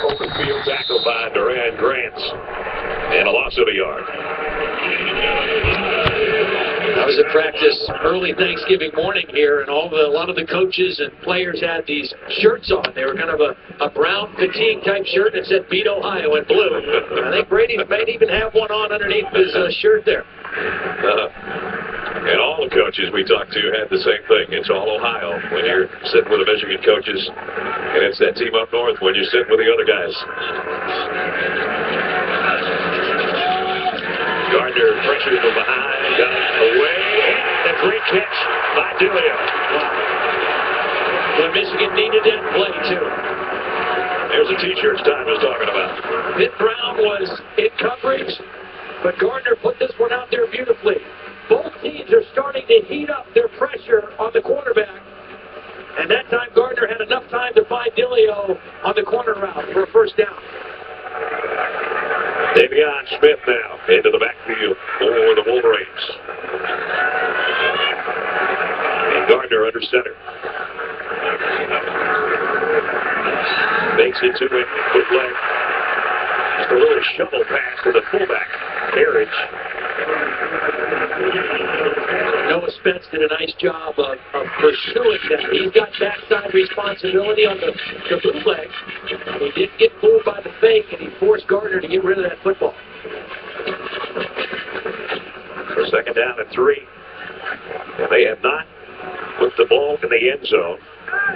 Open field tackle by Duran Grant. And a loss of a yard. I was at practice early Thanksgiving morning here, and a lot of the coaches and players had these shirts on. They were kind of a brown fatigue type shirt that said "Beat Ohio" in blue. I think Brady might even have one on underneath his shirt there. And all the coaches we talked to had the same thing. It's all Ohio when you're sitting with the Michigan coaches, and it's that team up north when you're sitting with the other guys. Gardner pressured from behind, got it away, and a great catch by Dilio. When Michigan needed that play, too. There's the T-shirts Tom was talking about. Pitt Brown was in coverage, but Gardner put this one out there beautifully. Both teams are starting to heat up their pressure on the quarterback. And that time, Gardner had enough time to find Dilio on the corner route for a first down. Davion Smith now into the backfield for the Wolverines. And Gardner under center. Makes it to it, bootleg. Just a little shovel pass to the fullback, Carriage. Noah Spence did a nice job of pursuing that. He's got backside responsibility on the bootleg. He didn't get fooled by the fake, and he forced Gardner to get rid of that football. For second down and 3. And they have not put the ball in the end zone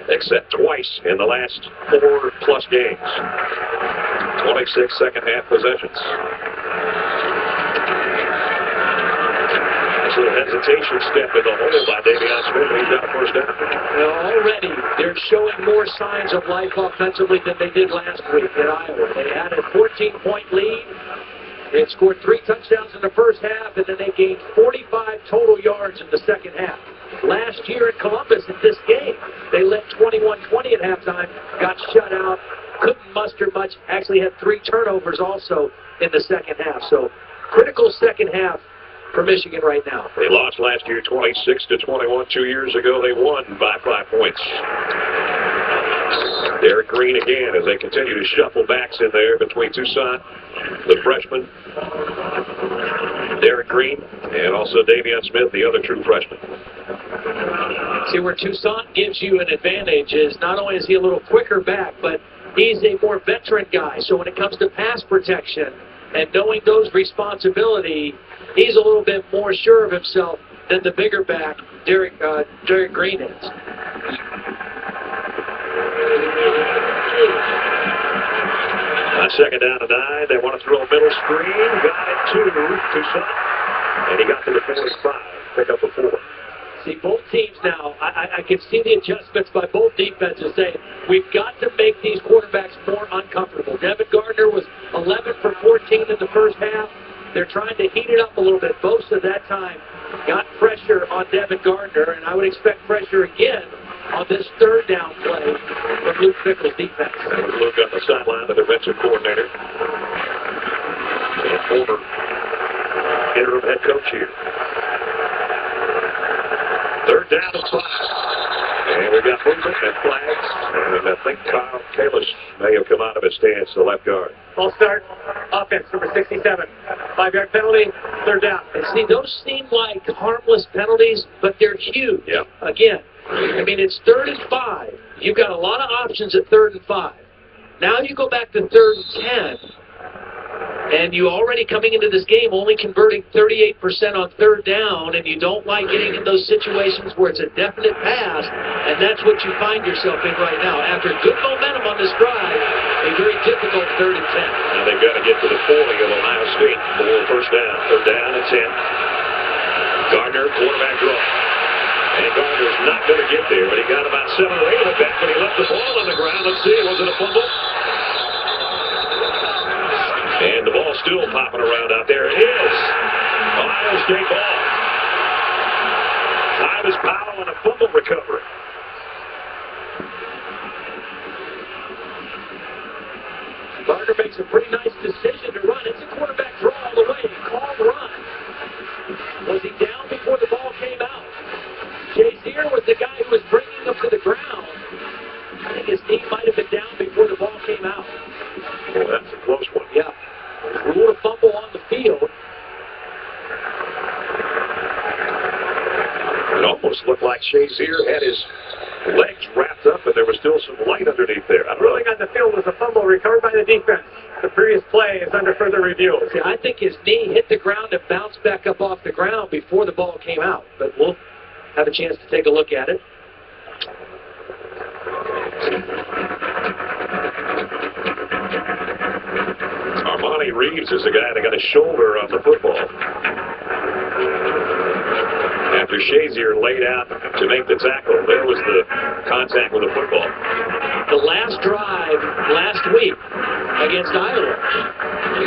except twice in the last 4+ games. 26 second half possessions. A little hesitation step in the hole by Davion Smith. He's got a first down. Already, they're showing more signs of life offensively than they did last week at Iowa. They had a 14-point lead. They had scored 3 touchdowns in the first half, and then they gained 45 total yards in the second half. Last year in Columbus in this game, they led 21-20 at halftime, got shut out, couldn't muster much, actually had 3 turnovers also in the second half. So, critical second half for Michigan right now. They lost last year 26-21. 2 years ago, they won by 5 points. Derek Green again as they continue to shuffle backs in there between Toussaint, the freshman, Derek Green, and also Davion Smith, the other true freshman. See, where Toussaint gives you an advantage is not only is he a little quicker back, but he's a more veteran guy. So when it comes to pass protection and knowing those responsibility, he's a little bit more sure of himself than the bigger back, Derek Green is. On second down and 9, they want to throw a middle screen. Got it to Toussaint. And he got to the 45. Pick up a 4. See, both teams now, I can see the adjustments by both defenses saying, we've got to make these quarterbacks more uncomfortable. Devin Gardner was 11 for 14 in the first half. They're trying to heat it up a little bit. Bosa that time got pressure on Devin Gardner, and I would expect pressure again on this third down play from Luke Fickell's defense. That was Luke on the sideline, the defensive coordinator. And former interim head coach here. Third down and 5. And we got movement and flags. And I think Kyle Kalish may have come out of his stance, the left guard. Ball start. Offense, number 67. 5-yard penalty. Third down. And see, those seem like harmless penalties, but they're huge. Yeah. Again, I mean, it's 3rd and 5. You've got a lot of options at 3rd and 5. Now you go back to 3rd and 10. And you already coming into this game only converting 38% on 3rd down, and you don't like getting in those situations where it's a definite pass, and that's what you find yourself in right now. After good momentum on this drive, a very difficult 3rd and 10. Now they've got to get to the 40 of Ohio State for first down. 3rd down and 10. Gardner, quarterback draw. And Gardner's not going to get there, but he got about 7 or 8 of it back when he left the ball on the ground. Let's see, was it a fumble? And the ball's still popping around out there. It is. Ohio State ball. Tyvis Powell on a fumble recovery. Gardner makes a pretty nice decision to run. It's a quarterback draw all the way. Call run. Was he down before the ball came out? Shazier was the guy who was bringing him to the ground. I think his knee might have been down before the ball came out. Shazier had his legs wrapped up, and there was still some light underneath there. Ruling on the field was a fumble recovered by the defense. The previous play is under further review. See, I think his knee hit the ground and bounced back up off the ground before the ball came out. But we'll have a chance to take a look at it. Armani Reeves is the guy that got his shoulder on the football after Shazier laid out to make the tackle. There was the contact with the football. The last drive last week against Iowa,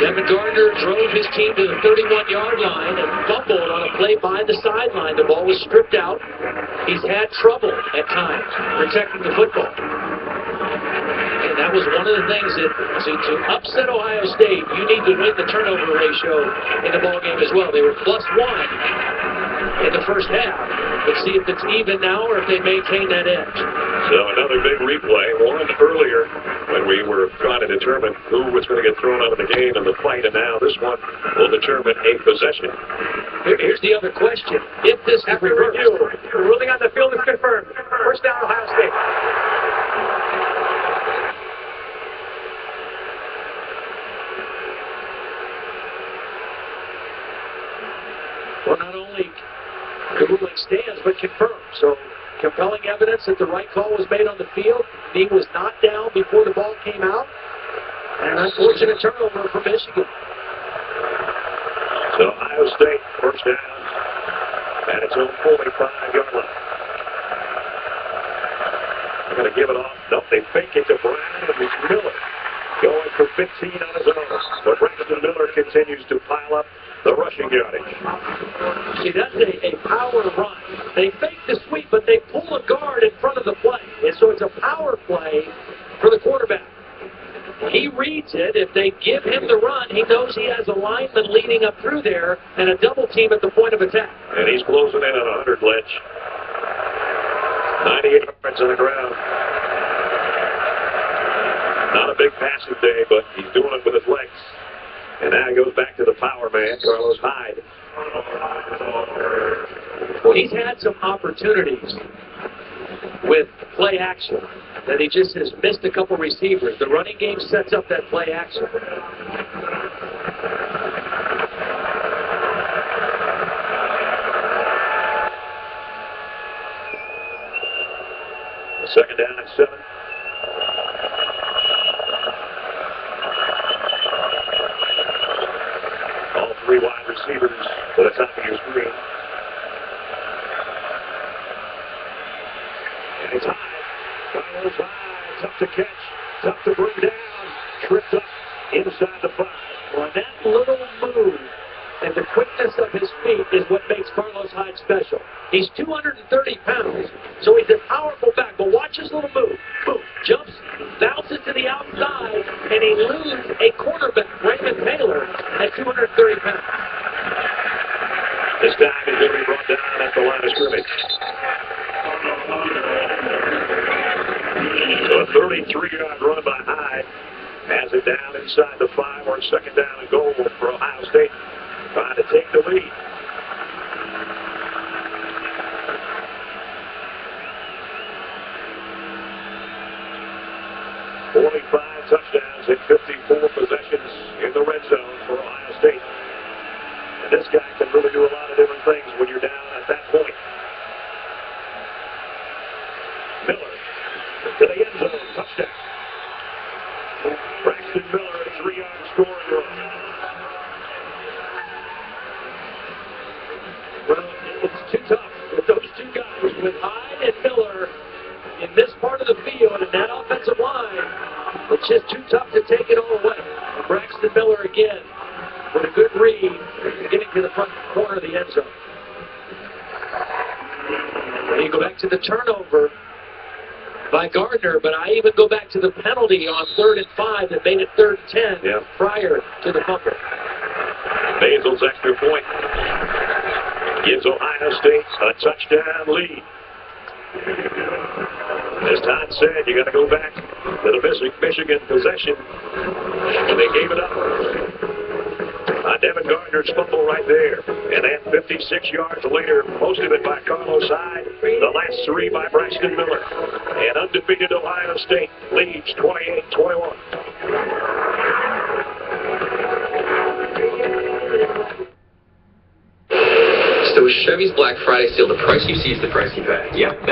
Devin Gardner drove his team to the 31-yard line and fumbled on a play by the sideline. The ball was stripped out. He's had trouble at times protecting the football. And that was one of the things that, to upset Ohio State, you need to win the turnover ratio in the ball game as well. They were +1 in the first half. Let's see if it's even now or if they maintain that edge. So another big replay, one earlier when we were trying to determine who was going to get thrown out of the game in the fight, and now this one will determine a possession. Here's the other question. If this is After reversed, review, the ruling on the field is confirmed. First down, Ohio State. well, not only the ruling stands, but confirmed. So compelling evidence that the right call was made on the field. He was not down before the ball came out. And an unfortunate turnover for Michigan. So Ohio State first down at its own 45-yard line. They're going to give it off. Nope, they fake it to Brown, and it's Miller going for 15 on his own. But Braxton Miller continues to pile up the rushing yardage. See, that's a power run. They fake the sweep, but they pull a guard in front of the play. And so it's a power play for the quarterback. He reads it. If they give him the run, he knows he has a lineman leading up through there and a double team at the point of attack. And he's closing in on 100, Lynch. 98 yards on the ground. Not a big passing day, but he's doing it with his legs. And now he goes back to the power man, Carlos Hyde. Well, he's had some opportunities with play action that he just has missed a couple receivers. The running game sets up that play action. Second down at 7. All three wide receivers to the top of your screen. And it's high. Carlos Hyde, tough to catch, tough to bring down. Tripped up inside the 5. Well, that little move and the quickness of his feet is what makes Carlos Hyde special. He's 230 pounds, so he's a powerful back. But watch his little move. Boom, jumps, bounces to the outside, and he loses a cornerback, Raymond Taylor, at 230 pounds. This time he's going to be brought down at the line of scrimmage. So a 33-yard run by Hyde has it down inside the 5 on second down and goal for Ohio State, trying to take the lead. Touchdowns and 54 possessions in the red zone for Ohio State. And this guy can really do a lot of different things when you're down at that point. Miller to the end zone, touchdown. Braxton Miller at a 3-yard scoring run. Well, it's too tough with those two guys, with Hyde and Miller in this part of the field and that offensive line. It's just too tough to take it all away. And Braxton Miller again with a good read, getting to the front corner of the end zone. And you go back to the turnover by Gardner, but I even go back to the penalty on 3rd and 5 that made it 3rd and 10 prior to the fumble. Basil's extra point gives Ohio State a touchdown lead. As Todd said, you got to go back to the Michigan possession when they gave it up. Devin Gardner's fumble right there, and at 56 yards later, most of it by Carlos Hyde. The last 3 by Braxton Miller. And undefeated Ohio State leads 28-21. So Chevy's Black Friday sale, the price you see is the price you pay. Yeah.